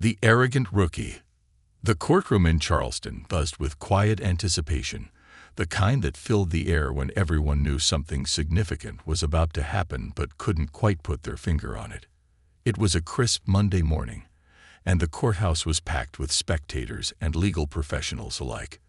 The arrogant rookie. The courtroom in Charleston buzzed with quiet anticipation, the kind that filled the air when everyone knew something significant was about to happen but couldn't quite put their finger on it. It was a crisp Monday morning, and the courthouse was packed with spectators and legal professionals alike.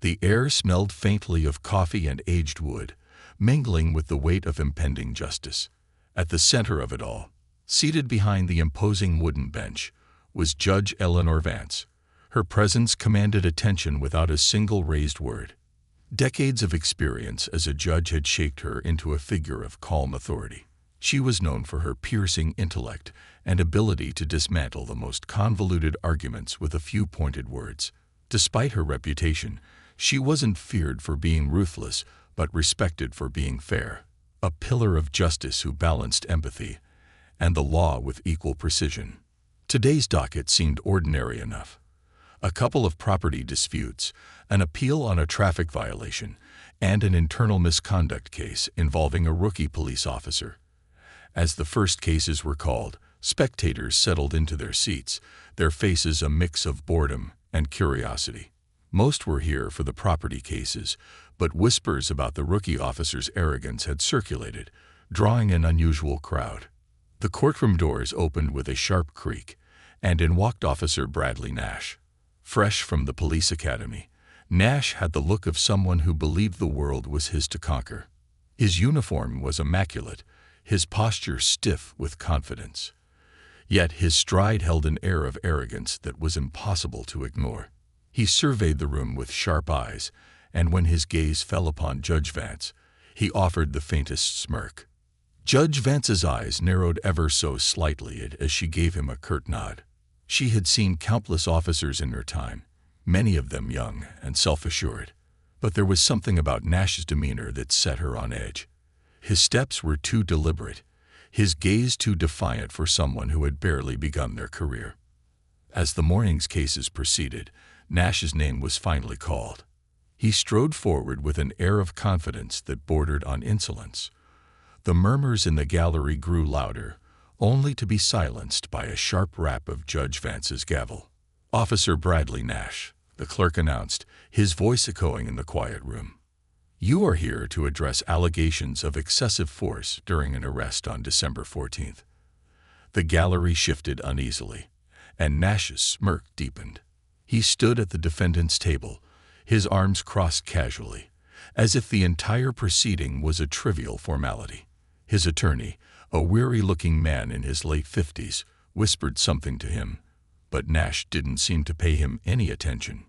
The air smelled faintly of coffee and aged wood, mingling with the weight of impending justice. At the center of it all, seated behind the imposing wooden bench, was Judge Eleanor Vance. Her presence commanded attention without a single raised word. Decades of experience as a judge had shaped her into a figure of calm authority. She was known for her piercing intellect and ability to dismantle the most convoluted arguments with a few pointed words. Despite her reputation, she wasn't feared for being ruthless, but respected for being fair. A pillar of justice who balanced empathy and the law with equal precision. Today's docket seemed ordinary enough. A couple of property disputes, an appeal on a traffic violation, and an internal misconduct case involving a rookie police officer. As the first cases were called, spectators settled into their seats, their faces a mix of boredom and curiosity. Most were here for the property cases, but whispers about the rookie officer's arrogance had circulated, drawing an unusual crowd. The courtroom doors opened with a sharp creak, and in walked Officer Bradley Nash. Fresh from the police academy, Nash had the look of someone who believed the world was his to conquer. His uniform was immaculate, his posture stiff with confidence. Yet his stride held an air of arrogance that was impossible to ignore. He surveyed the room with sharp eyes, and when his gaze fell upon Judge Vance, he offered the faintest smirk. Judge Vance's eyes narrowed ever so slightly as she gave him a curt nod. She had seen countless officers in her time, many of them young and self-assured, but there was something about Nash's demeanor that set her on edge. His steps were too deliberate, his gaze too defiant for someone who had barely begun their career. As the morning's cases proceeded, Nash's name was finally called. He strode forward with an air of confidence that bordered on insolence. The murmurs in the gallery grew louder, only to be silenced by a sharp rap of Judge Vance's gavel. "Officer Bradley Nash," the clerk announced, his voice echoing in the quiet room. "You are here to address allegations of excessive force during an arrest on December 14th. The gallery shifted uneasily, and Nash's smirk deepened. He stood at the defendant's table, his arms crossed casually, as if the entire proceeding was a trivial formality. His attorney, a weary-looking man in his late 50s, whispered something to him, but Nash didn't seem to pay him any attention.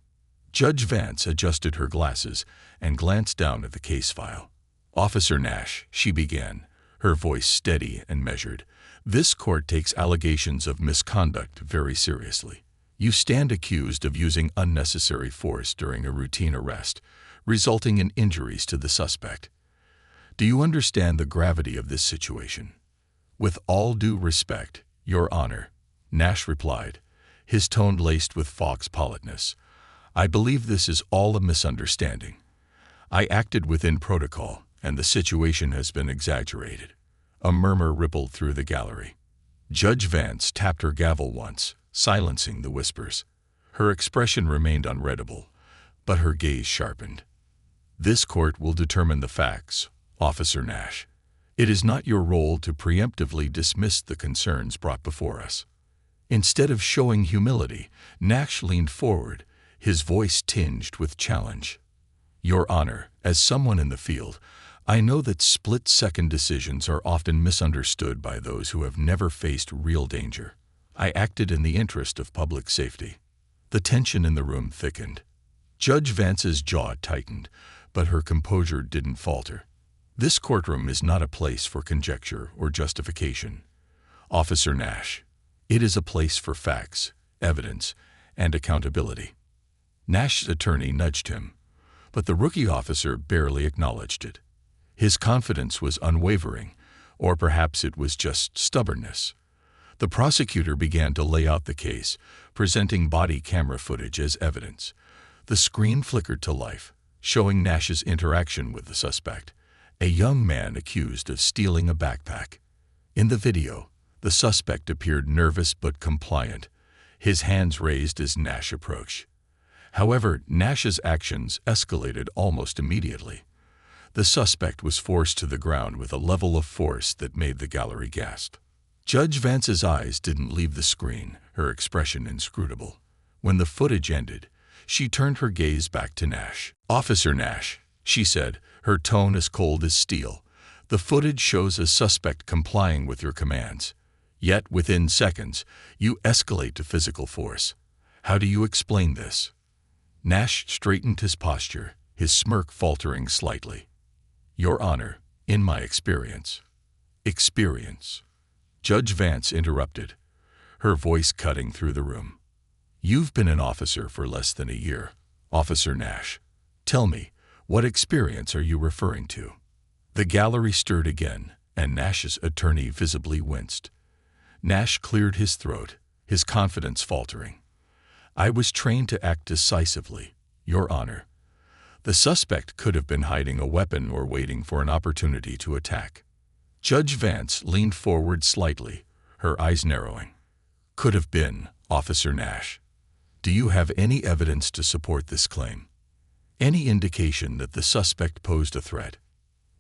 Judge Vance adjusted her glasses and glanced down at the case file. "Officer Nash," she began, her voice steady and measured, "this court takes allegations of misconduct very seriously. You stand accused of using unnecessary force during a routine arrest, resulting in injuries to the suspect. Do you understand the gravity of this situation?" "With all due respect, Your Honor," Nash replied, his tone laced with fox politeness, "I believe this is all a misunderstanding. I acted within protocol, and the situation has been exaggerated." A murmur rippled through the gallery. Judge Vance tapped her gavel once, silencing the whispers. Her expression remained unreadable, but her gaze sharpened. "This court will determine the facts, Officer Nash. It is not your role to preemptively dismiss the concerns brought before us." Instead of showing humility, Nash leaned forward, his voice tinged with challenge. "Your Honor, as someone in the field, I know that split-second decisions are often misunderstood by those who have never faced real danger. I acted in the interest of public safety." The tension in the room thickened. Judge Vance's jaw tightened, but her composure didn't falter. "This courtroom is not a place for conjecture or justification, Officer Nash. It is a place for facts, evidence, and accountability." Nash's attorney nudged him, but the rookie officer barely acknowledged it. His confidence was unwavering, or perhaps it was just stubbornness. The prosecutor began to lay out the case, presenting body camera footage as evidence. The screen flickered to life, showing Nash's interaction with the suspect, a young man accused of stealing a backpack. In the video, the suspect appeared nervous but compliant, his hands raised as Nash approached. However, Nash's actions escalated almost immediately. The suspect was forced to the ground with a level of force that made the gallery gasp. Judge Vance's eyes didn't leave the screen, her expression inscrutable. When the footage ended, she turned her gaze back to Nash. "Officer Nash," she said, her tone as cold as steel, "the footage shows a suspect complying with your commands. Yet, within seconds, you escalate to physical force. How do you explain this?" Nash straightened his posture, his smirk faltering slightly. "Your Honor, in my experience." "Experience?" Judge Vance interrupted, her voice cutting through the room. "You've been an officer for less than a year, Officer Nash. Tell me, what experience are you referring to?" The gallery stirred again, and Nash's attorney visibly winced. Nash cleared his throat, his confidence faltering. "I was trained to act decisively, Your Honor. The suspect could have been hiding a weapon or waiting for an opportunity to attack." Judge Vance leaned forward slightly, her eyes narrowing. "Could have been, Officer Nash. Do you have any evidence to support this claim? Any indication that the suspect posed a threat?"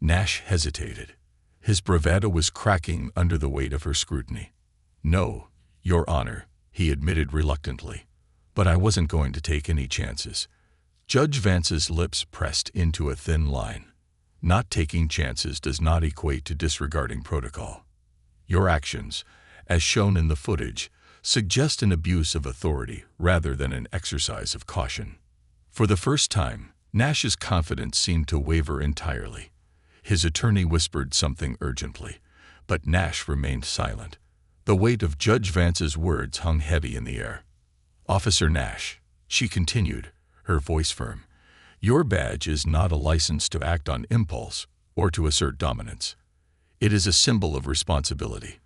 Nash hesitated. His bravado was cracking under the weight of her scrutiny. "No, Your Honor," he admitted reluctantly. "But I wasn't going to take any chances." Judge Vance's lips pressed into a thin line. "Not taking chances does not equate to disregarding protocol. Your actions, as shown in the footage, suggest an abuse of authority rather than an exercise of caution." For the first time, Nash's confidence seemed to waver entirely. His attorney whispered something urgently, but Nash remained silent. The weight of Judge Vance's words hung heavy in the air. "Officer Nash," she continued, her voice firm, "your badge is not a license to act on impulse or to assert dominance. It is a symbol of responsibility,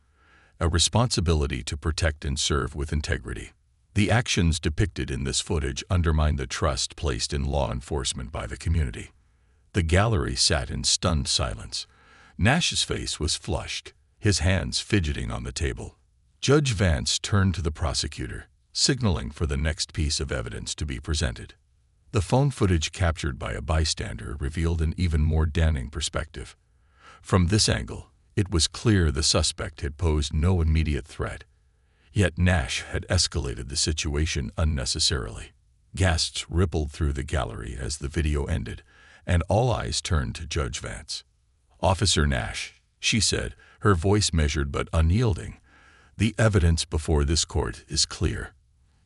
a responsibility to protect and serve with integrity. The actions depicted in this footage undermine the trust placed in law enforcement by the community." The gallery sat in stunned silence. Nash's face was flushed, his hands fidgeting on the table. Judge Vance turned to the prosecutor, signaling for the next piece of evidence to be presented. The phone footage captured by a bystander revealed an even more damning perspective. From this angle, it was clear the suspect had posed no immediate threat. Yet Nash had escalated the situation unnecessarily. Gasps rippled through the gallery as the video ended, and all eyes turned to Judge Vance. "Officer Nash," she said, her voice measured but unyielding, "the evidence before this court is clear.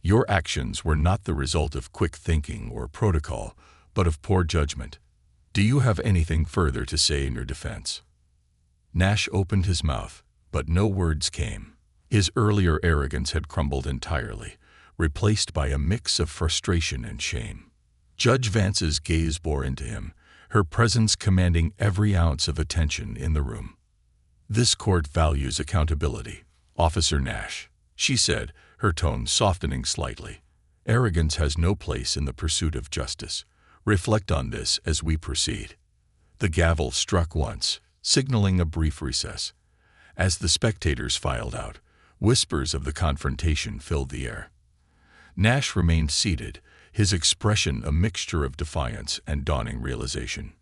Your actions were not the result of quick thinking or protocol, but of poor judgment. Do you have anything further to say in your defense?" Nash opened his mouth, but no words came. His earlier arrogance had crumbled entirely, replaced by a mix of frustration and shame. Judge Vance's gaze bore into him, her presence commanding every ounce of attention in the room. "This court values accountability, Officer Nash," she said, her tone softening slightly. "Arrogance has no place in the pursuit of justice. Reflect on this as we proceed." The gavel struck once, signaling a brief recess. As the spectators filed out, whispers of the confrontation filled the air. Nash remained seated, his expression a mixture of defiance and dawning realization.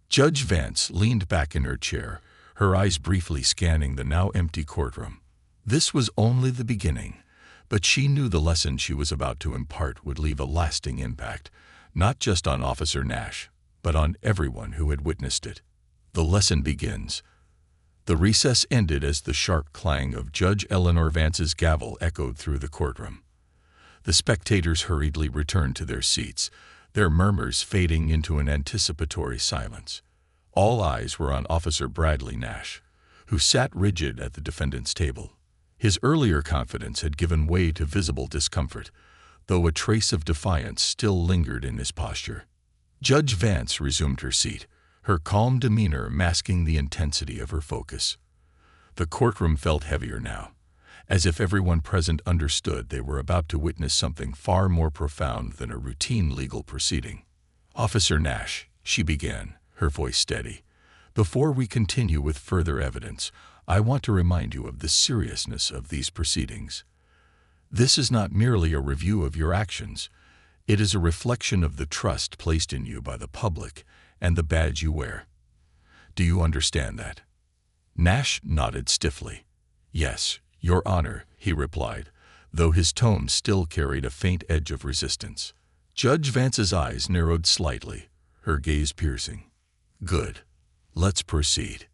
Judge Vance leaned back in her chair, her eyes briefly scanning the now empty courtroom. This was only the beginning, but she knew the lesson she was about to impart would leave a lasting impact, not just on Officer Nash, but on everyone who had witnessed it. The lesson begins. The recess ended as the sharp clang of Judge Eleanor Vance's gavel echoed through the courtroom. The spectators hurriedly returned to their seats, their murmurs fading into an anticipatory silence. All eyes were on Officer Bradley Nash, who sat rigid at the defendant's table. His earlier confidence had given way to visible discomfort, though a trace of defiance still lingered in his posture. Judge Vance resumed her seat, her calm demeanor masking the intensity of her focus. The courtroom felt heavier now, as if everyone present understood they were about to witness something far more profound than a routine legal proceeding. "Officer Nash," she began, her voice steady, "before we continue with further evidence, I want to remind you of the seriousness of these proceedings. This is not merely a review of your actions. It is a reflection of the trust placed in you by the public and the badge you wear. Do you understand that? Nash nodded stiffly. Yes, Your Honor, he replied, though his tone still carried a faint edge of resistance. Judge Vance's eyes narrowed slightly, her gaze piercing. Good. Let's proceed.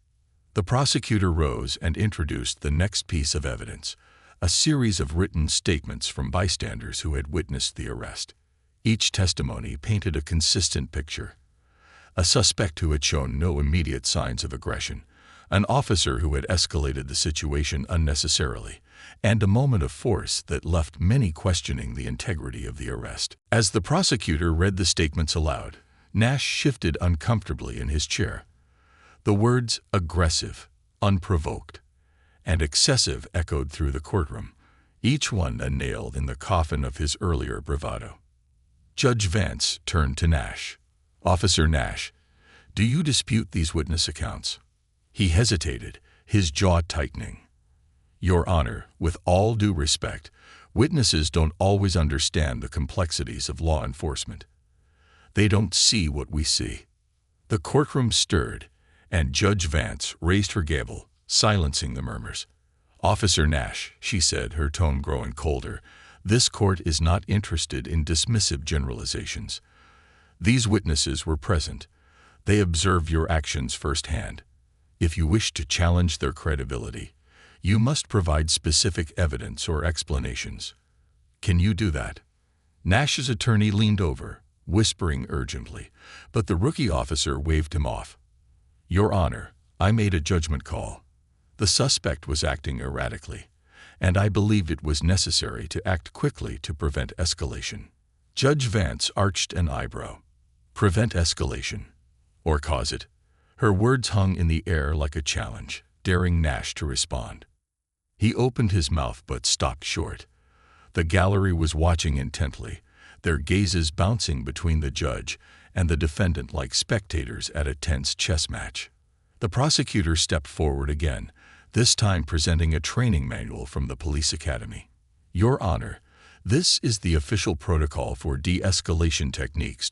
The prosecutor rose and introduced the next piece of evidence, a series of written statements from bystanders who had witnessed the arrest. Each testimony painted a consistent picture. A suspect who had shown no immediate signs of aggression, an officer who had escalated the situation unnecessarily, and a moment of force that left many questioning the integrity of the arrest. As the prosecutor read the statements aloud, Nash shifted uncomfortably in his chair. The words aggressive, unprovoked, and excessive echoed through the courtroom, each one a nail in the coffin of his earlier bravado. Judge Vance turned to Nash. Officer Nash, do you dispute these witness accounts? He hesitated, his jaw tightening. Your Honor, with all due respect, witnesses don't always understand the complexities of law enforcement. They don't see what we see. The courtroom stirred, and Judge Vance raised her gavel, silencing the murmurs. Officer Nash, she said, her tone growing colder, this court is not interested in dismissive generalizations. These witnesses were present. They observed your actions firsthand. If you wish to challenge their credibility, you must provide specific evidence or explanations. Can you do that? Nash's attorney leaned over, whispering urgently, but the rookie officer waved him off. Your Honor, I made a judgment call. The suspect was acting erratically, and I believed it was necessary to act quickly to prevent escalation. Judge Vance arched an eyebrow. Prevent escalation, or cause it? Her words hung in the air like a challenge, daring Nash to respond. He opened his mouth but stopped short. The gallery was watching intently, their gazes bouncing between the judge and the defendant like spectators at a tense chess match. The prosecutor stepped forward again, this time presenting a training manual from the police academy. Your Honor, this is the official protocol for de-escalation techniques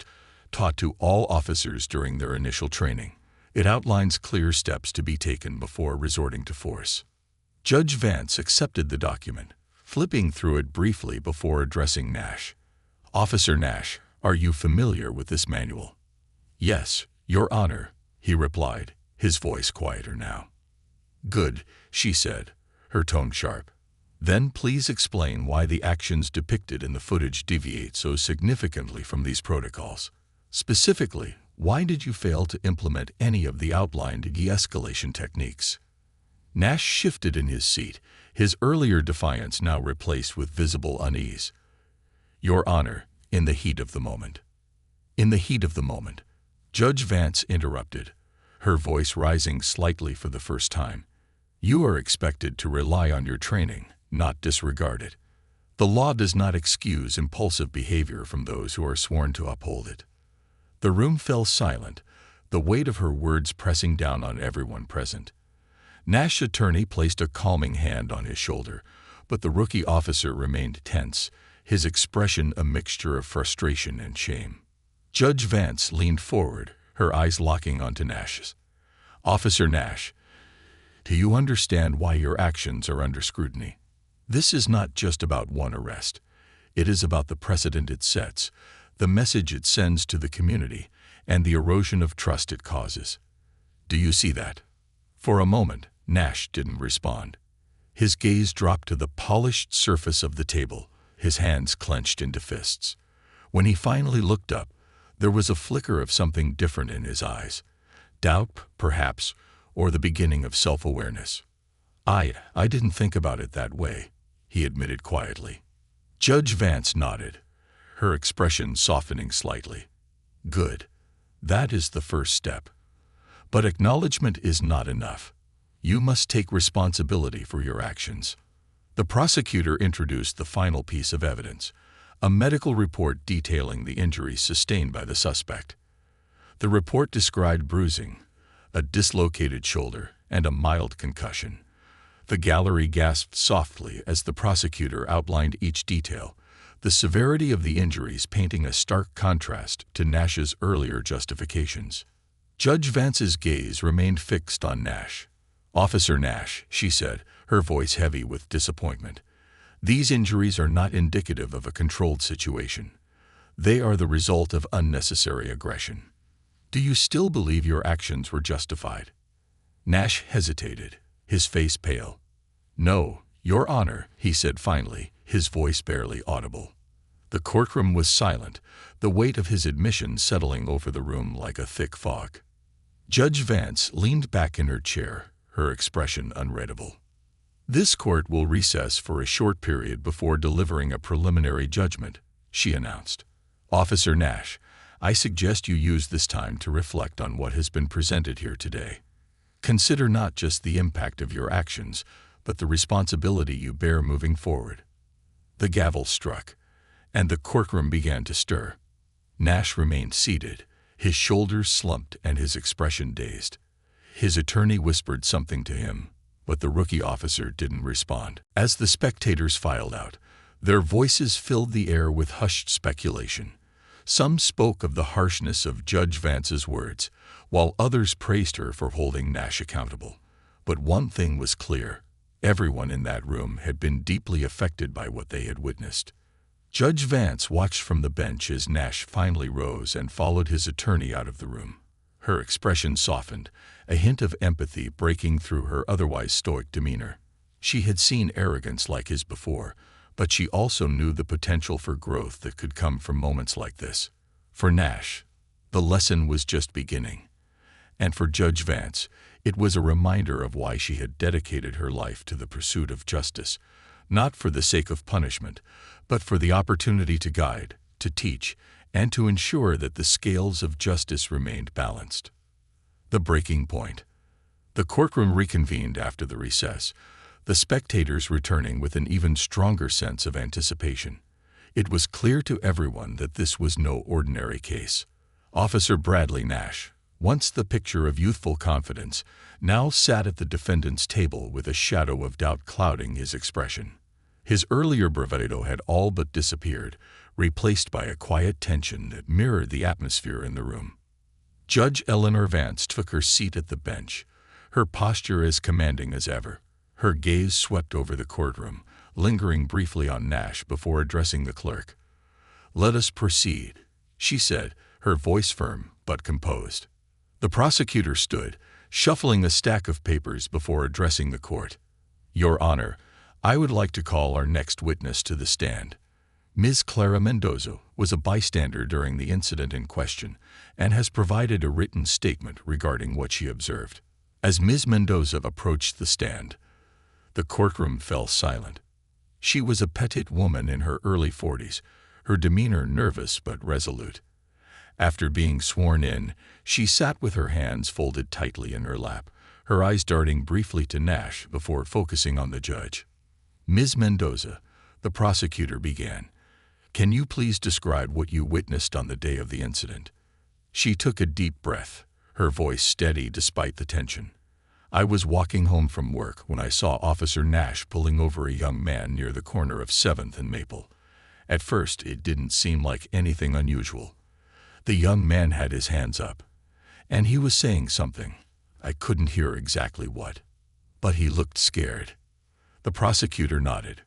taught to all officers during their initial training. It outlines clear steps to be taken before resorting to force. Judge Vance accepted the document, flipping through it briefly before addressing Nash. Officer Nash, are you familiar with this manual? Yes, Your Honor, he replied, his voice quieter now. Good, she said, her tone sharp. Then please explain why the actions depicted in the footage deviate so significantly from these protocols. Specifically, why did you fail to implement any of the outlined de-escalation techniques? Nash shifted in his seat, his earlier defiance now replaced with visible unease. Your Honor, in the heat of the moment. In the heat of the moment, Judge Vance interrupted, her voice rising slightly for the first time. You are expected to rely on your training, not disregard it. The law does not excuse impulsive behavior from those who are sworn to uphold it. The room fell silent, the weight of her words pressing down on everyone present. Nash's attorney placed a calming hand on his shoulder, but the rookie officer remained tense, his expression a mixture of frustration and shame. Judge Vance leaned forward, her eyes locking onto Nash's. Officer Nash, do you understand why your actions are under scrutiny? This is not just about one arrest. It is about the precedent it sets, the message it sends to the community, and the erosion of trust it causes. Do you see that? For a moment, Nash didn't respond. His gaze dropped to the polished surface of the table, his hands clenched into fists. When he finally looked up, there was a flicker of something different in his eyes. Doubt, perhaps, or the beginning of self-awareness. I didn't think about it that way, he admitted quietly. Judge Vance nodded, her expression softening slightly. Good. That is the first step. But acknowledgement is not enough. You must take responsibility for your actions. The prosecutor introduced the final piece of evidence, a medical report detailing the injuries sustained by the suspect. The report described bruising, a dislocated shoulder, and a mild concussion. The gallery gasped softly as the prosecutor outlined each detail, the severity of the injuries painting a stark contrast to Nash's earlier justifications. Judge Vance's gaze remained fixed on Nash. "Officer Nash," she said, her voice heavy with disappointment, "these injuries are not indicative of a controlled situation. They are the result of unnecessary aggression. Do you still believe your actions were justified?" Nash hesitated, his face pale. "No, Your Honor," he said finally, his voice barely audible. The courtroom was silent, the weight of his admission settling over the room like a thick fog. Judge Vance leaned back in her chair, her expression unreadable. "This court will recess for a short period before delivering a preliminary judgment," she announced. "Officer Nash, I suggest you use this time to reflect on what has been presented here today. Consider not just the impact of your actions, but the responsibility you bear moving forward." The gavel struck, and the courtroom began to stir. Nash remained seated, his shoulders slumped and his expression dazed. His attorney whispered something to him, but the rookie officer didn't respond. As the spectators filed out, their voices filled the air with hushed speculation. Some spoke of the harshness of Judge Vance's words, while others praised her for holding Nash accountable. But one thing was clear: everyone in that room had been deeply affected by what they had witnessed. Judge Vance watched from the bench as Nash finally rose and followed his attorney out of the room. Her expression softened, a hint of empathy breaking through her otherwise stoic demeanor. She had seen arrogance like his before, but she also knew the potential for growth that could come from moments like this. For Nash, the lesson was just beginning. And for Judge Vance, it was a reminder of why she had dedicated her life to the pursuit of justice, not for the sake of punishment, but for the opportunity to guide, to teach, and to ensure that the scales of justice remained balanced. The breaking point. The courtroom reconvened after the recess, the spectators returning with an even stronger sense of anticipation. It was clear to everyone that this was no ordinary case. Officer Bradley Nash, once the picture of youthful confidence, now sat at the defendant's table with a shadow of doubt clouding his expression. His earlier bravado had all but disappeared, replaced by a quiet tension that mirrored the atmosphere in the room. Judge Eleanor Vance took her seat at the bench, her posture as commanding as ever. Her gaze swept over the courtroom, lingering briefly on Nash before addressing the clerk. "Let us proceed," she said, her voice firm but composed. The prosecutor stood, shuffling a stack of papers before addressing the court. "Your Honor, I would like to call our next witness to the stand." Ms. Clara Mendoza was a bystander during the incident in question and has provided a written statement regarding what she observed. As Ms. Mendoza approached the stand, the courtroom fell silent. She was a petite woman in her early 40s, her demeanor nervous but resolute. After being sworn in, she sat with her hands folded tightly in her lap, her eyes darting briefly to Nash before focusing on the judge. "Ms. Mendoza," the prosecutor began, "can you please describe what you witnessed on the day of the incident?" She took a deep breath, her voice steady despite the tension. "I was walking home from work when I saw Officer Nash pulling over a young man near the corner of 7th and Maple. At first, it didn't seem like anything unusual. The young man had his hands up, and he was saying something. I couldn't hear exactly what, but he looked scared." The prosecutor nodded.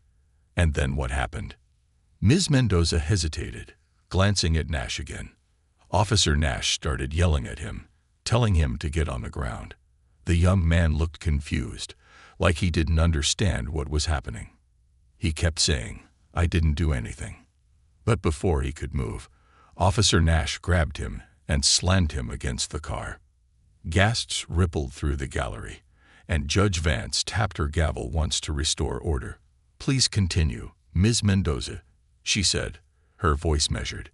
"And then what happened?" Ms. Mendoza hesitated, glancing at Nash again. Officer Nash started yelling at him, telling him to get on the ground. The young man looked confused, like he didn't understand what was happening. He kept saying, "I didn't do anything." But before he could move, Officer Nash grabbed him and slammed him against the car. Gasps rippled through the gallery, and Judge Vance tapped her gavel once to restore order. "Please continue, Ms. Mendoza," she said, her voice measured.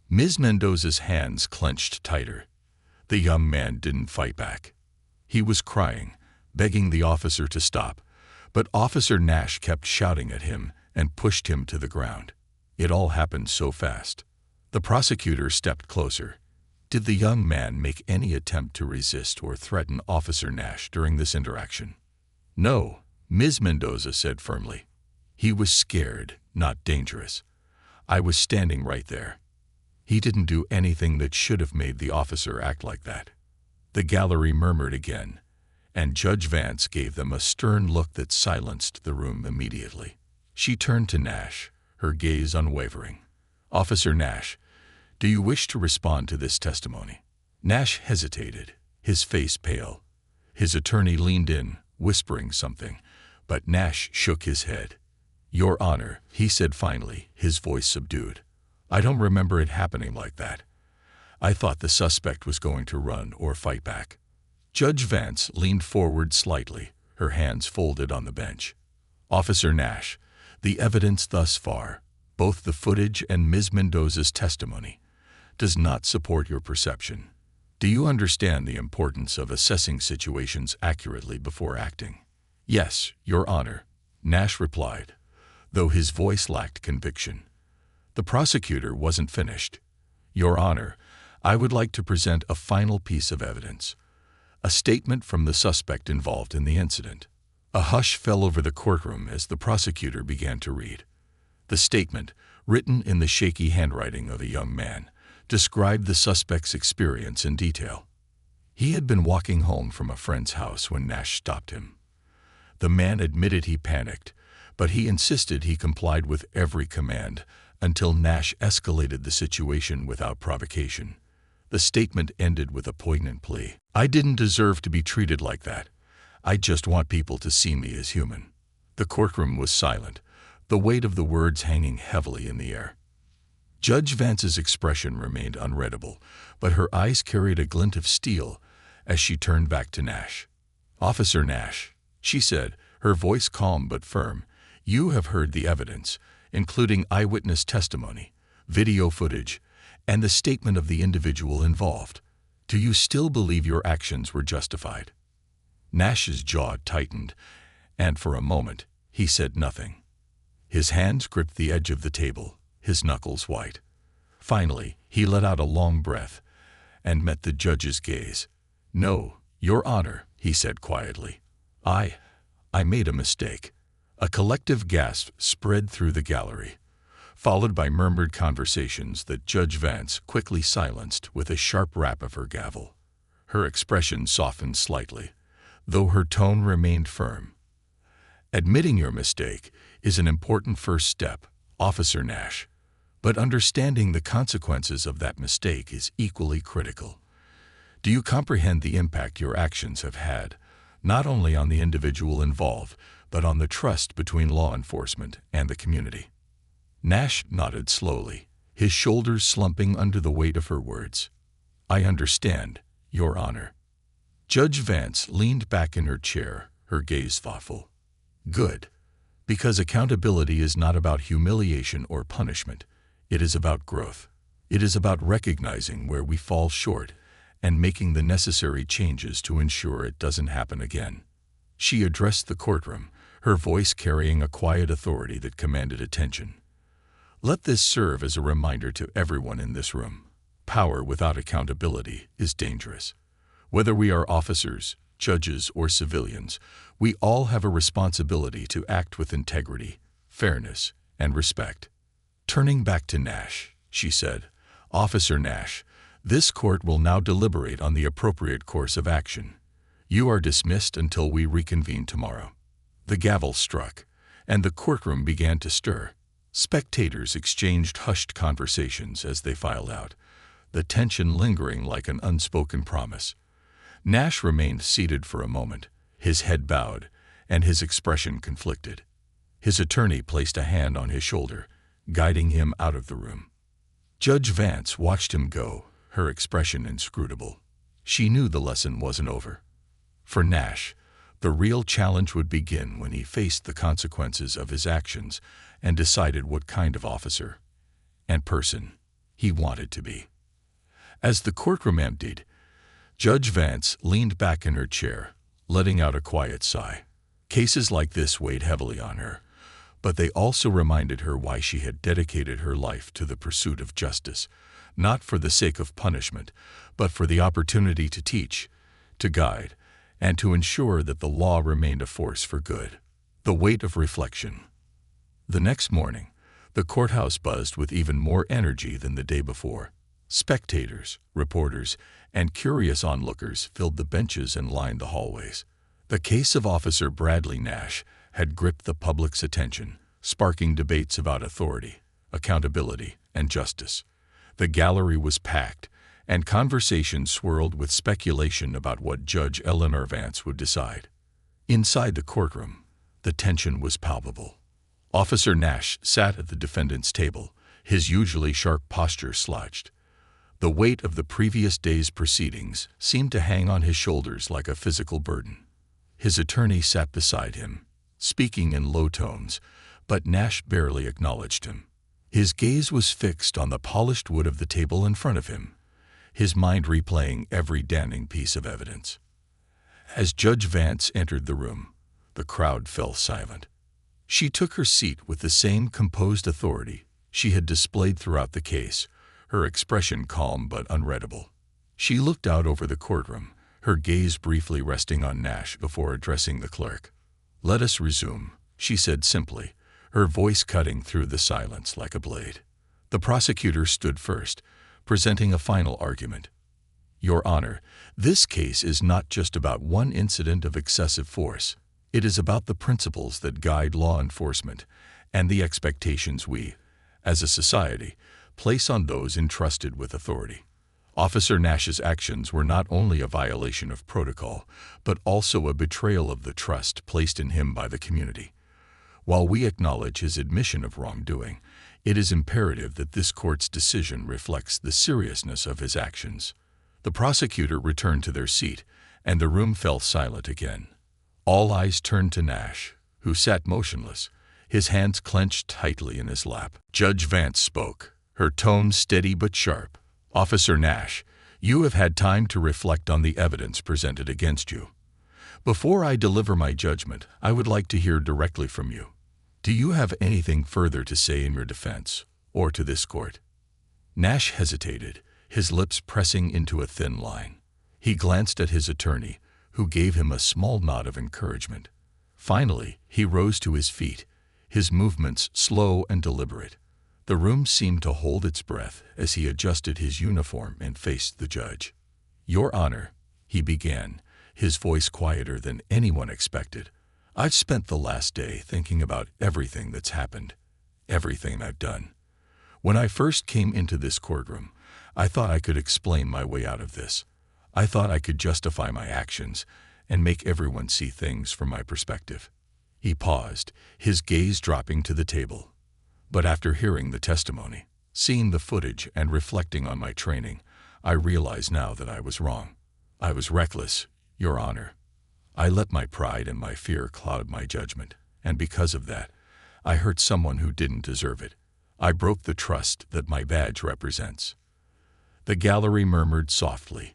Ms. Mendoza's hands clenched tighter. The young man didn't fight back. He was crying, begging the officer to stop, but Officer Nash kept shouting at him and pushed him to the ground. It all happened so fast. The prosecutor stepped closer. "Did the young man make any attempt to resist or threaten Officer Nash during this interaction?" "No," Ms. Mendoza said firmly. He was scared, not dangerous. I was standing right there. He didn't do anything that should have made the officer act like that. The gallery murmured again, and Judge Vance gave them a stern look that silenced the room immediately. She turned to Nash, her gaze unwavering. Officer Nash, do you wish to respond to this testimony? Nash hesitated, his face pale. His attorney leaned in, whispering something, but Nash shook his head. Your Honor, he said finally, his voice subdued. I don't remember it happening like that. I thought the suspect was going to run or fight back. Judge Vance leaned forward slightly, her hands folded on the bench. Officer Nash, the evidence thus far, both the footage and Ms. Mendoza's testimony, does not support your perception. Do you understand the importance of assessing situations accurately before acting? Yes, Your Honor, Nash replied, though his voice lacked conviction. The prosecutor wasn't finished. Your Honor, I would like to present a final piece of evidence, a statement from the suspect involved in the incident. A hush fell over the courtroom as the prosecutor began to read. The statement, written in the shaky handwriting of a young man, described the suspect's experience in detail. He had been walking home from a friend's house when Nash stopped him. The man admitted he panicked, but he insisted he complied with every command until Nash escalated the situation without provocation. The statement ended with a poignant plea. I didn't deserve to be treated like that. I just want people to see me as human. The courtroom was silent, the weight of the words hanging heavily in the air. Judge Vance's expression remained unreadable, but her eyes carried a glint of steel as she turned back to Nash. Officer Nash, she said, her voice calm but firm, you have heard the evidence, including eyewitness testimony, video footage, and the statement of the individual involved. Do you still believe your actions were justified? Nash's jaw tightened, and for a moment, he said nothing. His hands gripped the edge of the table, his knuckles white. Finally, he let out a long breath and met the judge's gaze. No, Your Honor, he said quietly. I made a mistake. A collective gasp spread through the gallery, followed by murmured conversations that Judge Vance quickly silenced with a sharp rap of her gavel. Her expression softened slightly, though her tone remained firm. Admitting your mistake is an important first step, Officer Nash, but understanding the consequences of that mistake is equally critical. Do you comprehend the impact your actions have had, not only on the individual involved, but on the trust between law enforcement and the community? Nash nodded slowly, his shoulders slumping under the weight of her words. I understand, Your Honor. Judge Vance leaned back in her chair, her gaze thoughtful. Good, because accountability is not about humiliation or punishment. It is about growth. It is about recognizing where we fall short and making the necessary changes to ensure it doesn't happen again. She addressed the courtroom, her voice carrying a quiet authority that commanded attention. Let this serve as a reminder to everyone in this room. Power without accountability is dangerous. Whether we are officers, judges, or civilians, we all have a responsibility to act with integrity, fairness, and respect. Turning back to Nash, she said, Officer Nash, this court will now deliberate on the appropriate course of action. You are dismissed until we reconvene tomorrow. The gavel struck, and the courtroom began to stir. Spectators exchanged hushed conversations as they filed out, the tension lingering like an unspoken promise. Nash remained seated for a moment, his head bowed, and his expression conflicted. His attorney placed a hand on his shoulder, guiding him out of the room. Judge Vance watched him go, her expression inscrutable. She knew the lesson wasn't over. For Nash, the real challenge would begin when he faced the consequences of his actions and decided what kind of officer and person he wanted to be. As the courtroom emptied, Judge Vance leaned back in her chair, letting out a quiet sigh. Cases like this weighed heavily on her, but they also reminded her why she had dedicated her life to the pursuit of justice, not for the sake of punishment, but for the opportunity to teach, to guide, and to ensure that the law remained a force for good. The weight of reflection. The next morning, the courthouse buzzed with even more energy than the day before. Spectators, reporters, and curious onlookers filled the benches and lined the hallways. The case of Officer Bradley Nash had gripped the public's attention, sparking debates about authority, accountability, and justice. The gallery was packed, and conversation swirled with speculation about what Judge Eleanor Vance would decide. Inside the courtroom, the tension was palpable. Officer Nash sat at the defendant's table, his usually sharp posture slouched. The weight of the previous day's proceedings seemed to hang on his shoulders like a physical burden. His attorney sat beside him, speaking in low tones, but Nash barely acknowledged him. His gaze was fixed on the polished wood of the table in front of him, his mind replaying every damning piece of evidence. As Judge Vance entered the room, the crowd fell silent. She took her seat with the same composed authority she had displayed throughout the case, her expression calm but unreadable. She looked out over the courtroom, her gaze briefly resting on Nash before addressing the clerk. "Let us resume," she said simply, her voice cutting through the silence like a blade. The prosecutor stood first, presenting a final argument. "Your Honor, this case is not just about one incident of excessive force. It is about the principles that guide law enforcement and the expectations we, as a society, place on those entrusted with authority. Officer Nash's actions were not only a violation of protocol, but also a betrayal of the trust placed in him by the community. While we acknowledge his admission of wrongdoing, it is imperative that this court's decision reflects the seriousness of his actions." The prosecutor returned to their seat, and the room fell silent again. All eyes turned to Nash, who sat motionless, his hands clenched tightly in his lap. Judge Vance spoke, her tone steady but sharp. "Officer Nash, you have had time to reflect on the evidence presented against you. Before I deliver my judgment, I would like to hear directly from you. Do you have anything further to say in your defense, or to this court?" Nash hesitated, his lips pressing into a thin line. He glanced at his attorney, who gave him a small nod of encouragement. Finally, he rose to his feet, his movements slow and deliberate. The room seemed to hold its breath as he adjusted his uniform and faced the judge. "Your Honor," he began, his voice quieter than anyone expected, "I've spent the last day thinking about everything that's happened, everything I've done. When I first came into this courtroom, I thought I could explain my way out of this. I thought I could justify my actions and make everyone see things from my perspective." He paused, his gaze dropping to the table. "But after hearing the testimony, seeing the footage and reflecting on my training, I realize now that I was wrong. I was reckless, Your Honor. I let my pride and my fear cloud my judgment, and because of that, I hurt someone who didn't deserve it. I broke the trust that my badge represents." The gallery murmured softly,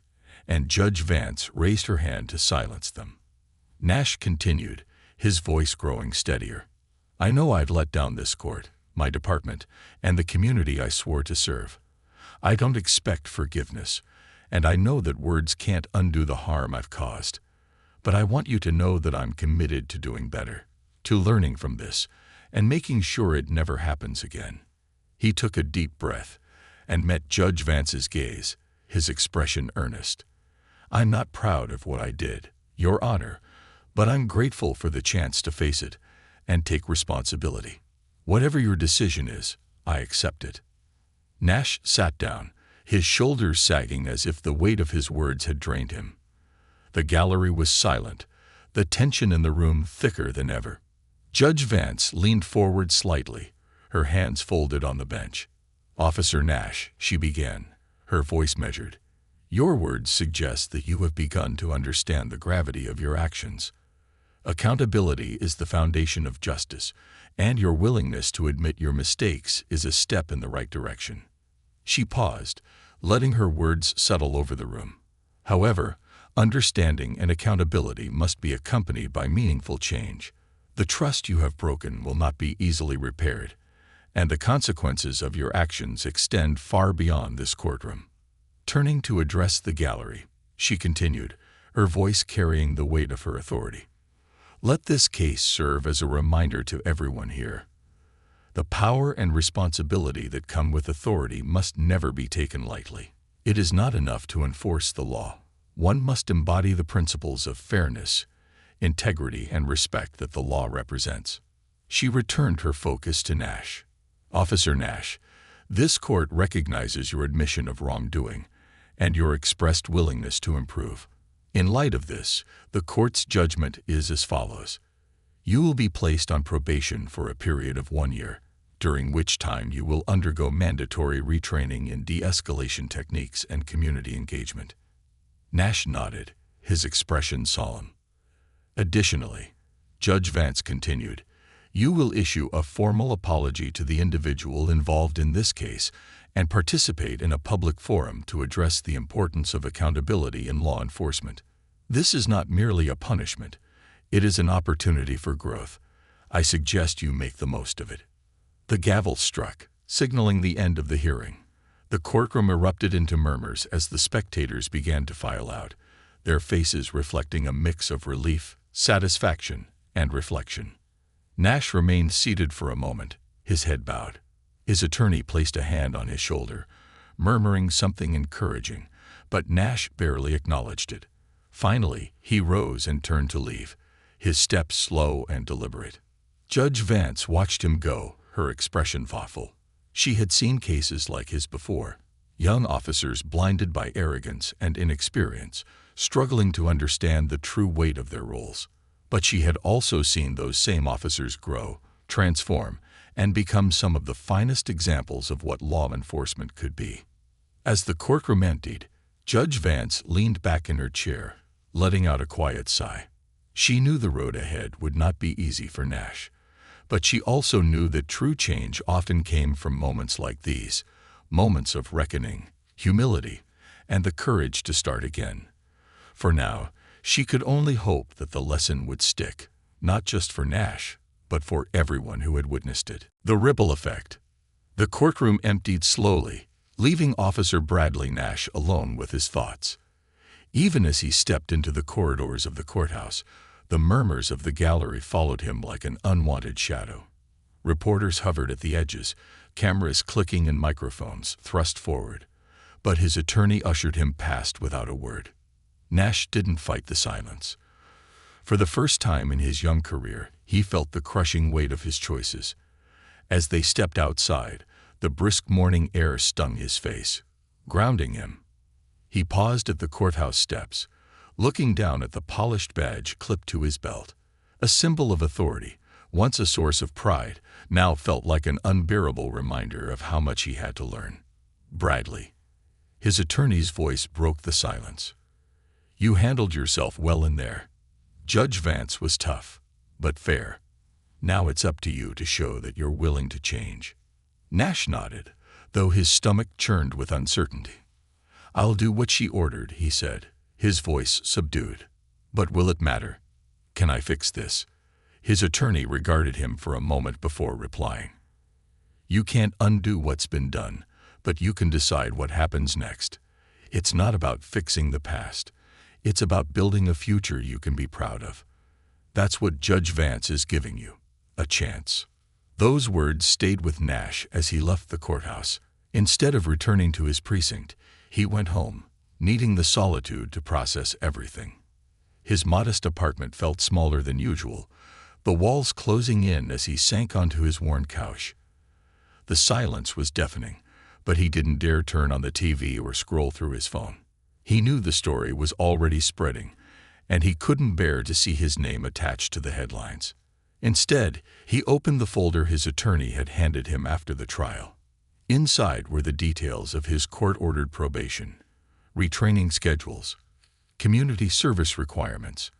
and Judge Vance raised her hand to silence them. Nash continued, his voice growing steadier. "I know I've let down this court, my department, and the community I swore to serve. I don't expect forgiveness, and I know that words can't undo the harm I've caused. But I want you to know that I'm committed to doing better, to learning from this, and making sure it never happens again." He took a deep breath and met Judge Vance's gaze, his expression earnest. "I'm not proud of what I did, Your Honor, but I'm grateful for the chance to face it and take responsibility. Whatever your decision is, I accept it." Nash sat down, his shoulders sagging as if the weight of his words had drained him. The gallery was silent, the tension in the room thicker than ever. Judge Vance leaned forward slightly, her hands folded on the bench. "Officer Nash," she began, her voice measured, "your words suggest that you have begun to understand the gravity of your actions. Accountability is the foundation of justice, and your willingness to admit your mistakes is a step in the right direction." She paused, letting her words settle over the room. "However, understanding and accountability must be accompanied by meaningful change. The trust you have broken will not be easily repaired, and the consequences of your actions extend far beyond this courtroom." Turning to address the gallery, she continued, her voice carrying the weight of her authority. Let this case serve as a reminder to everyone here. The power and responsibility that come with authority must never be taken lightly. It is not enough to enforce the law. One must embody the principles of fairness, integrity, and respect that the law represents. She returned her focus to Nash. Officer Nash, this court recognizes your admission of wrongdoing and your expressed willingness to improve. In light of this, the court's judgment is as follows. You will be placed on probation for a period of 1 year, during which time you will undergo mandatory retraining in de-escalation techniques and community engagement. Nash nodded, his expression solemn. Additionally, Judge Vance continued, you will issue a formal apology to the individual involved in this case and participate in a public forum to address the importance of accountability in law enforcement. This is not merely a punishment, it is an opportunity for growth. I suggest you make the most of it. The gavel struck, signaling the end of the hearing. The courtroom erupted into murmurs as the spectators began to file out, their faces reflecting a mix of relief, satisfaction, and reflection. Nash remained seated for a moment, his head bowed. His attorney placed a hand on his shoulder, murmuring something encouraging, but Nash barely acknowledged it. Finally, he rose and turned to leave, his steps slow and deliberate. Judge Vance watched him go, her expression thoughtful. She had seen cases like his before, young officers blinded by arrogance and inexperience, struggling to understand the true weight of their roles. But she had also seen those same officers grow, transform, and become some of the finest examples of what law enforcement could be. As the courtroom emptied, Judge Vance leaned back in her chair, letting out a quiet sigh. She knew the road ahead would not be easy for Nash, but she also knew that true change often came from moments like these, moments of reckoning, humility, and the courage to start again. For now, she could only hope that the lesson would stick, not just for Nash, but for everyone who had witnessed it. The ripple effect. The courtroom emptied slowly, leaving Officer Bradley Nash alone with his thoughts. Even as he stepped into the corridors of the courthouse, the murmurs of the gallery followed him like an unwanted shadow. Reporters hovered at the edges, cameras clicking and microphones thrust forward, but his attorney ushered him past without a word. Nash didn't fight the silence. For the first time in his young career, he felt the crushing weight of his choices. As they stepped outside, the brisk morning air stung his face, grounding him. He paused at the courthouse steps, looking down at the polished badge clipped to his belt. A symbol of authority, once a source of pride, now felt like an unbearable reminder of how much he had to learn. Bradley. His attorney's voice broke the silence. You handled yourself well in there. Judge Vance was tough, but fair. Now it's up to you to show that you're willing to change. Nash nodded, though his stomach churned with uncertainty. I'll do what she ordered, he said, his voice subdued. But will it matter? Can I fix this? His attorney regarded him for a moment before replying. You can't undo what's been done, but you can decide what happens next. It's not about fixing the past. It's about building a future you can be proud of. That's what Judge Vance is giving you, a chance. Those words stayed with Nash as he left the courthouse. Instead of returning to his precinct, he went home, needing the solitude to process everything. His modest apartment felt smaller than usual, the walls closing in as he sank onto his worn couch. The silence was deafening, but he didn't dare turn on the TV or scroll through his phone. He knew the story was already spreading, and he couldn't bear to see his name attached to the headlines. Instead, he opened the folder his attorney had handed him after the trial. Inside were the details of his court-ordered probation, retraining schedules, community service requirements,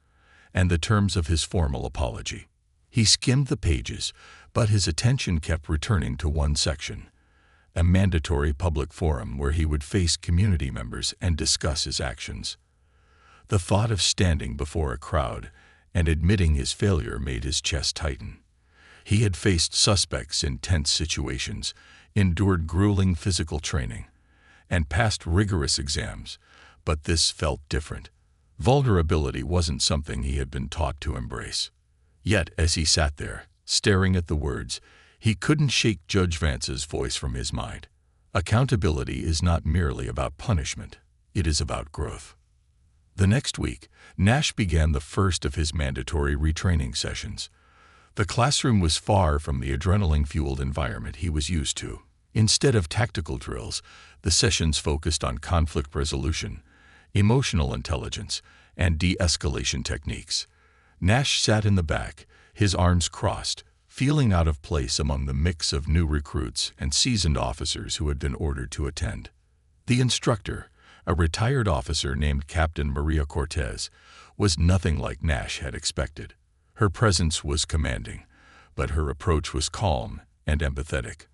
and the terms of his formal apology. He skimmed the pages, but his attention kept returning to one section, a mandatory public forum where he would face community members and discuss his actions. The thought of standing before a crowd and admitting his failure made his chest tighten. He had faced suspects in tense situations, endured grueling physical training, and passed rigorous exams, but this felt different. Vulnerability wasn't something he had been taught to embrace. Yet, as he sat there, staring at the words, he couldn't shake Judge Vance's voice from his mind. Accountability is not merely about punishment, it is about growth. The next week, Nash began the first of his mandatory retraining sessions. The classroom was far from the adrenaline-fueled environment he was used to. Instead of tactical drills, the sessions focused on conflict resolution, emotional intelligence, and de-escalation techniques. Nash sat in the back, his arms crossed, feeling out of place among the mix of new recruits and seasoned officers who had been ordered to attend. The instructor, a retired officer named Captain Maria Cortez, was nothing like Nash had expected. Her presence was commanding, but her approach was calm and empathetic.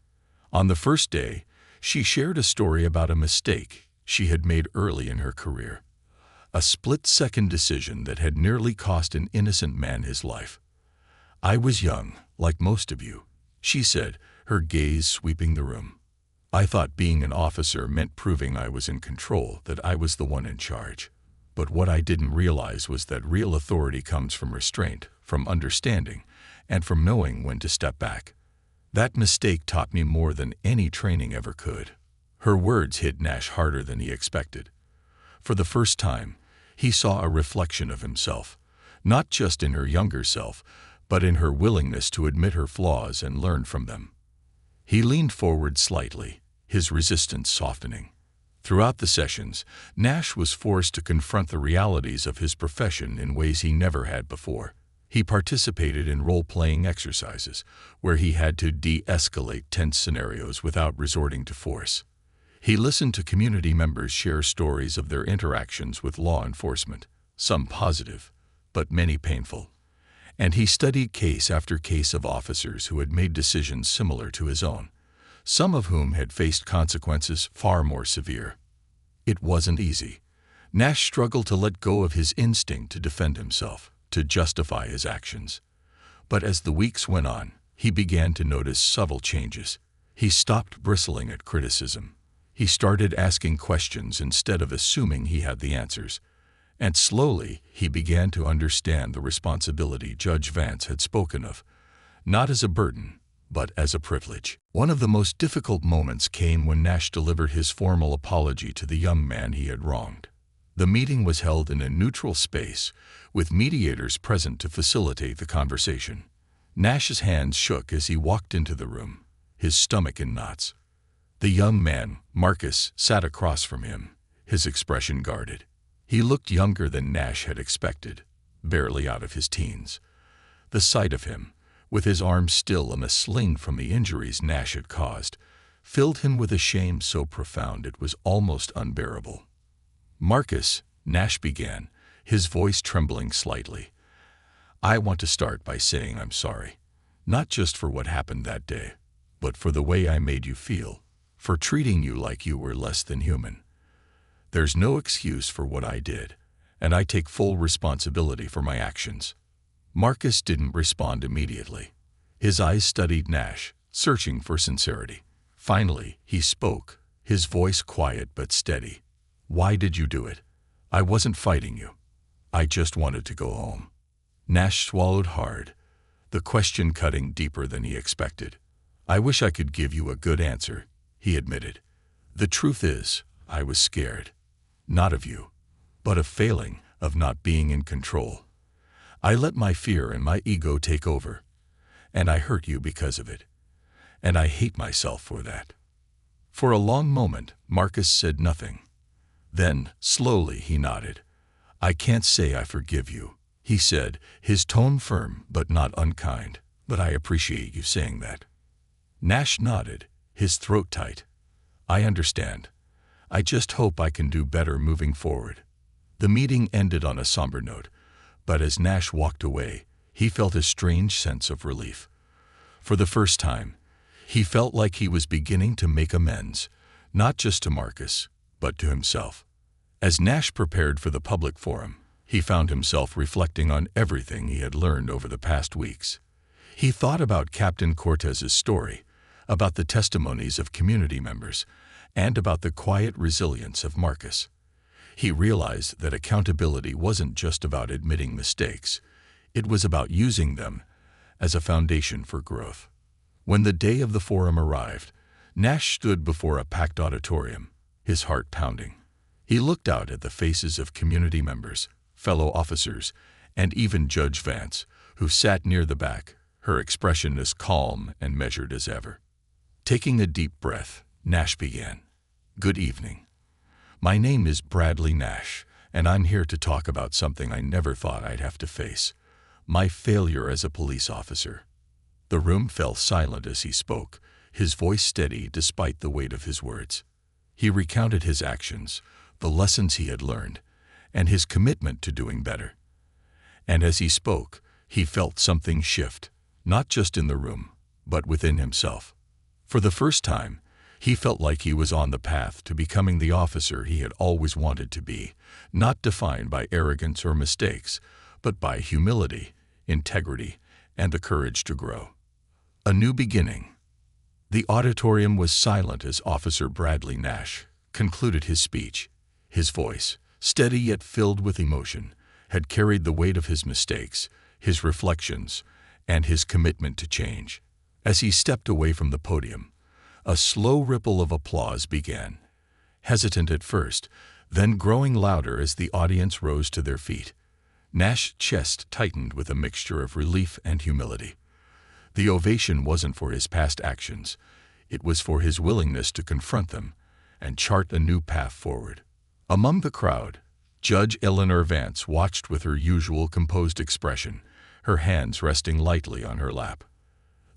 On the first day, she shared a story about a mistake she had made early in her career. A split-second decision that had nearly cost an innocent man his life. "I was young, like most of you," she said, her gaze sweeping the room. "I thought being an officer meant proving I was in control, that I was the one in charge. But what I didn't realize was that real authority comes from restraint, from understanding, and from knowing when to step back. That mistake taught me more than any training ever could." Her words hit Nash harder than he expected. For the first time, he saw a reflection of himself, not just in her younger self, but in her willingness to admit her flaws and learn from them. He leaned forward slightly, his resistance softening. Throughout the sessions, Nash was forced to confront the realities of his profession in ways he never had before. He participated in role-playing exercises, where he had to de-escalate tense scenarios without resorting to force. He listened to community members share stories of their interactions with law enforcement, some positive, but many painful. And he studied case after case of officers who had made decisions similar to his own, some of whom had faced consequences far more severe. It wasn't easy. Nash struggled to let go of his instinct to defend himself, to justify his actions. But as the weeks went on, he began to notice subtle changes. He stopped bristling at criticism. He started asking questions instead of assuming he had the answers. And slowly, he began to understand the responsibility Judge Vance had spoken of, not as a burden, but as a privilege. One of the most difficult moments came when Nash delivered his formal apology to the young man he had wronged. The meeting was held in a neutral space, with mediators present to facilitate the conversation. Nash's hands shook as he walked into the room, his stomach in knots. The young man, Marcus, sat across from him, his expression guarded. He looked younger than Nash had expected, barely out of his teens. The sight of him, with his arm still in a sling from the injuries Nash had caused, filled him with a shame so profound it was almost unbearable. "Marcus," Nash began, his voice trembling slightly, "I want to start by saying I'm sorry, not just for what happened that day, but for the way I made you feel, for treating you like you were less than human. There's no excuse for what I did, and I take full responsibility for my actions." Marcus didn't respond immediately. His eyes studied Nash, searching for sincerity. Finally, he spoke, his voice quiet but steady. "Why did you do it? I wasn't fighting you. I just wanted to go home." Nash swallowed hard, the question cutting deeper than he expected. "I wish I could give you a good answer," he admitted. "The truth is, I was scared. Not of you, but of failing, of not being in control. I let my fear and my ego take over, and I hurt you because of it. And I hate myself for that." For a long moment, Marcus said nothing. Then, slowly, he nodded. "I can't say I forgive you," he said, his tone firm but not unkind, "but I appreciate you saying that." Nash nodded, his throat tight. "I understand. I just hope I can do better moving forward." The meeting ended on a somber note, but as Nash walked away, he felt a strange sense of relief. For the first time, he felt like he was beginning to make amends, not just to Marcus, but to himself. As Nash prepared for the public forum, he found himself reflecting on everything he had learned over the past weeks. He thought about Captain Cortez's story, about the testimonies of community members, and about the quiet resilience of Marcus. He realized that accountability wasn't just about admitting mistakes. It was about using them as a foundation for growth. When the day of the forum arrived, Nash stood before a packed auditorium, his heart pounding. He looked out at the faces of community members, fellow officers, and even Judge Vance, who sat near the back, her expression as calm and measured as ever. Taking a deep breath, Nash began. "Good evening. My name is Bradley Nash, and I'm here to talk about something I never thought I'd have to face: my failure as a police officer." The room fell silent as he spoke, his voice steady despite the weight of his words. He recounted his actions, the lessons he had learned, and his commitment to doing better. And as he spoke, he felt something shift, not just in the room, but within himself. For the first time, he felt like he was on the path to becoming the officer he had always wanted to be, not defined by arrogance or mistakes, but by humility, integrity, and the courage to grow. A new beginning. The auditorium was silent as Officer Bradley Nash concluded his speech. His voice, steady yet filled with emotion, had carried the weight of his mistakes, his reflections, and his commitment to change. As he stepped away from the podium, a slow ripple of applause began, hesitant at first, then growing louder as the audience rose to their feet. Nash's chest tightened with a mixture of relief and humility. The ovation wasn't for his past actions, it was for his willingness to confront them and chart a new path forward. Among the crowd, Judge Eleanor Vance watched with her usual composed expression, her hands resting lightly on her lap.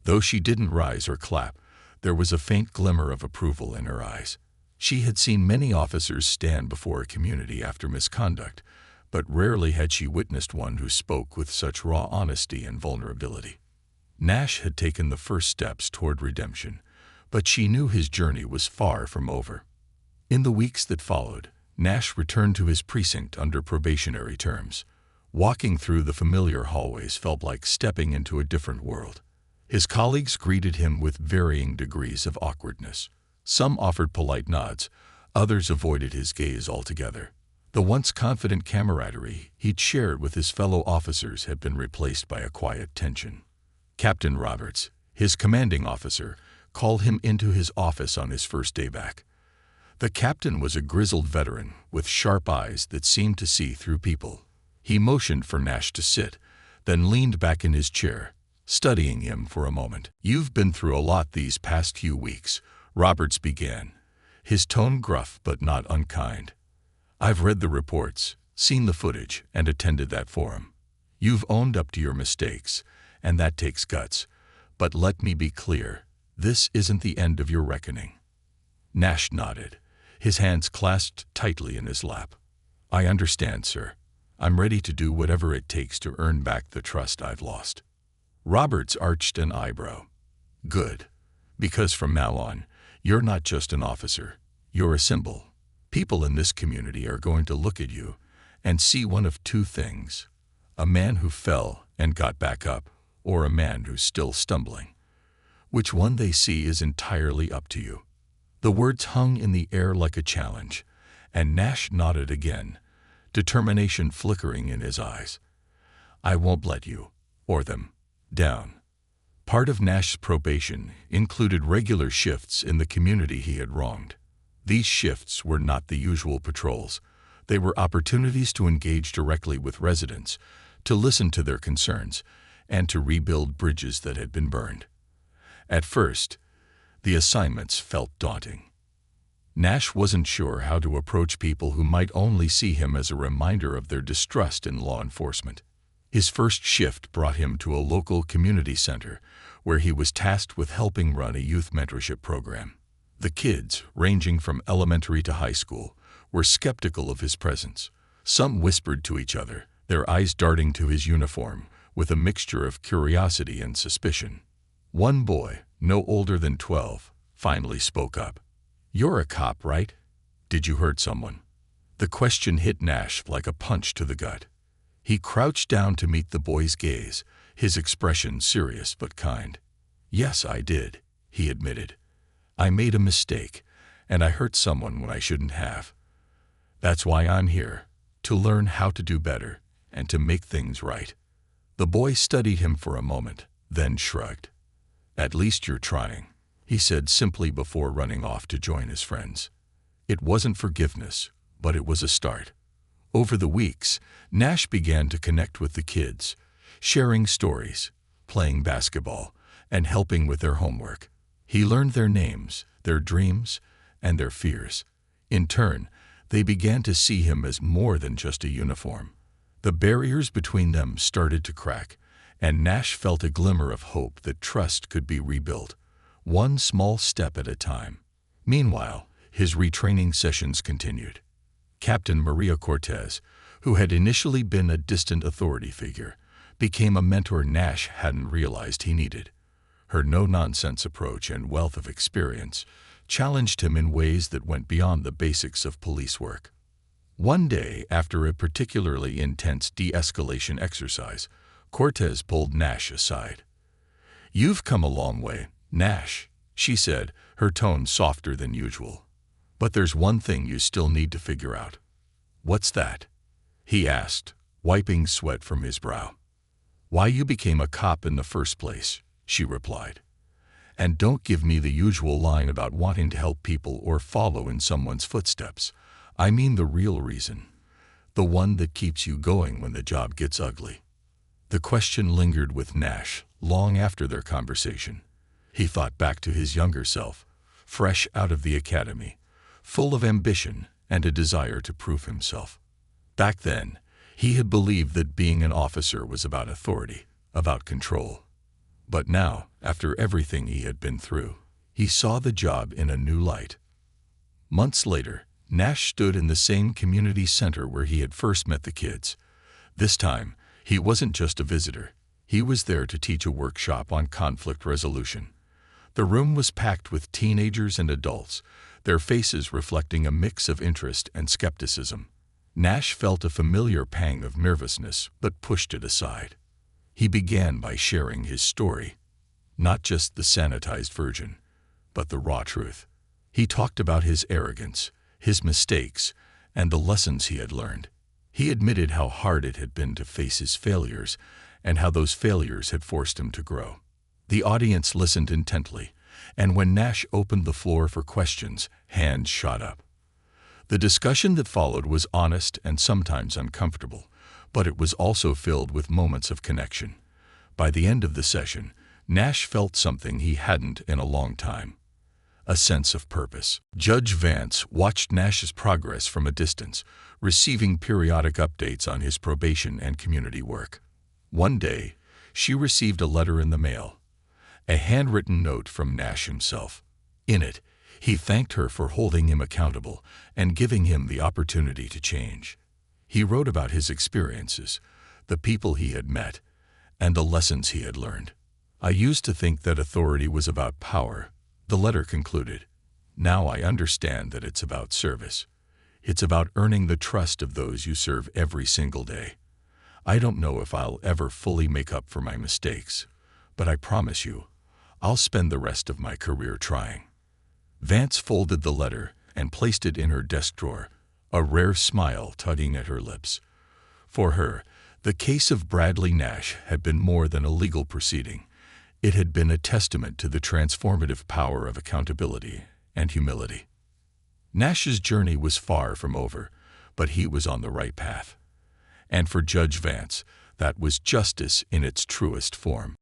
Though she didn't rise or clap, there was a faint glimmer of approval in her eyes. She had seen many officers stand before a community after misconduct, but rarely had she witnessed one who spoke with such raw honesty and vulnerability. Nash had taken the first steps toward redemption, but she knew his journey was far from over. In the weeks that followed, Nash returned to his precinct under probationary terms. Walking through the familiar hallways felt like stepping into a different world. His colleagues greeted him with varying degrees of awkwardness. Some offered polite nods, others avoided his gaze altogether. The once confident camaraderie he'd shared with his fellow officers had been replaced by a quiet tension. Captain Roberts, his commanding officer, called him into his office on his first day back. The captain was a grizzled veteran with sharp eyes that seemed to see through people. He motioned for Nash to sit, then leaned back in his chair, studying him for a moment. "You've been through a lot these past few weeks," Roberts began, his tone gruff but not unkind. "I've read the reports, seen the footage, and attended that forum. You've owned up to your mistakes, and that takes guts. But let me be clear, this isn't the end of your reckoning." Nash nodded, his hands clasped tightly in his lap. "I understand, sir. I'm ready to do whatever it takes to earn back the trust I've lost." Roberts arched an eyebrow. "Good. Because from now on, you're not just an officer, you're a symbol. People in this community are going to look at you and see one of two things: a man who fell and got back up, or a man who's still stumbling. Which one they see is entirely up to you." The words hung in the air like a challenge, and Nash nodded again, determination flickering in his eyes. "I won't let you, or them, down." Part of Nash's probation included regular shifts in the community he had wronged. These shifts were not the usual patrols. They were opportunities to engage directly with residents, to listen to their concerns, and to rebuild bridges that had been burned. At first, the assignments felt daunting. Nash wasn't sure how to approach people who might only see him as a reminder of their distrust in law enforcement. His first shift brought him to a local community center, where he was tasked with helping run a youth mentorship program. The kids, ranging from elementary to high school, were skeptical of his presence. Some whispered to each other, their eyes darting to his uniform, with a mixture of curiosity and suspicion. One boy, no older than 12, finally spoke up. "You're a cop, right? Did you hurt someone?" The question hit Nash like a punch to the gut. He crouched down to meet the boy's gaze, his expression serious but kind. "Yes, I did," he admitted. "I made a mistake, and I hurt someone when I shouldn't have. That's why I'm here, to learn how to do better and to make things right." The boy studied him for a moment, then shrugged. "At least you're trying," he said simply before running off to join his friends. It wasn't forgiveness, but it was a start. Over the weeks, Nash began to connect with the kids, sharing stories, playing basketball, and helping with their homework. He learned their names, their dreams, and their fears. In turn, they began to see him as more than just a uniform. The barriers between them started to crack, and Nash felt a glimmer of hope that trust could be rebuilt, one small step at a time. Meanwhile, his retraining sessions continued. Captain Maria Cortez, who had initially been a distant authority figure, became a mentor Nash hadn't realized he needed. Her no-nonsense approach and wealth of experience challenged him in ways that went beyond the basics of police work. One day, after a particularly intense de-escalation exercise, Cortez pulled Nash aside. "You've come a long way, Nash," she said, her tone softer than usual. "But there's one thing you still need to figure out." "What's that?" he asked, wiping sweat from his brow. "Why you became a cop in the first place," she replied. "And don't give me the usual line about wanting to help people or follow in someone's footsteps. I mean the real reason, the one that keeps you going when the job gets ugly." The question lingered with Nash long after their conversation. He thought back to his younger self, fresh out of the academy, full of ambition and a desire to prove himself. Back then, he had believed that being an officer was about authority, about control. But now, after everything he had been through, he saw the job in a new light. Months later, Nash stood in the same community center where he had first met the kids. This time, he wasn't just a visitor. He was there to teach a workshop on conflict resolution. The room was packed with teenagers and adults, their faces reflecting a mix of interest and skepticism. Nash felt a familiar pang of nervousness, but pushed it aside. He began by sharing his story, not just the sanitized version, but the raw truth. He talked about his arrogance, his mistakes, and the lessons he had learned. He admitted how hard it had been to face his failures and how those failures had forced him to grow. The audience listened intently, and when Nash opened the floor for questions, hands shot up. The discussion that followed was honest and sometimes uncomfortable, but it was also filled with moments of connection. By the end of the session, Nash felt something he hadn't in a long time: a sense of purpose. Judge Vance watched Nash's progress from a distance, receiving periodic updates on his probation and community work. One day, she received a letter in the mail, a handwritten note from Nash himself. In it, he thanked her for holding him accountable and giving him the opportunity to change. He wrote about his experiences, the people he had met, and the lessons he had learned. "I used to think that authority was about power," the letter concluded. "Now I understand that it's about service. It's about earning the trust of those you serve every single day. I don't know if I'll ever fully make up for my mistakes, but I promise you, I'll spend the rest of my career trying." Vance folded the letter and placed it in her desk drawer, a rare smile tugging at her lips. For her, the case of Bradley Nash had been more than a legal proceeding. It had been a testament to the transformative power of accountability and humility. Nash's journey was far from over, but he was on the right path. And for Judge Vance, that was justice in its truest form.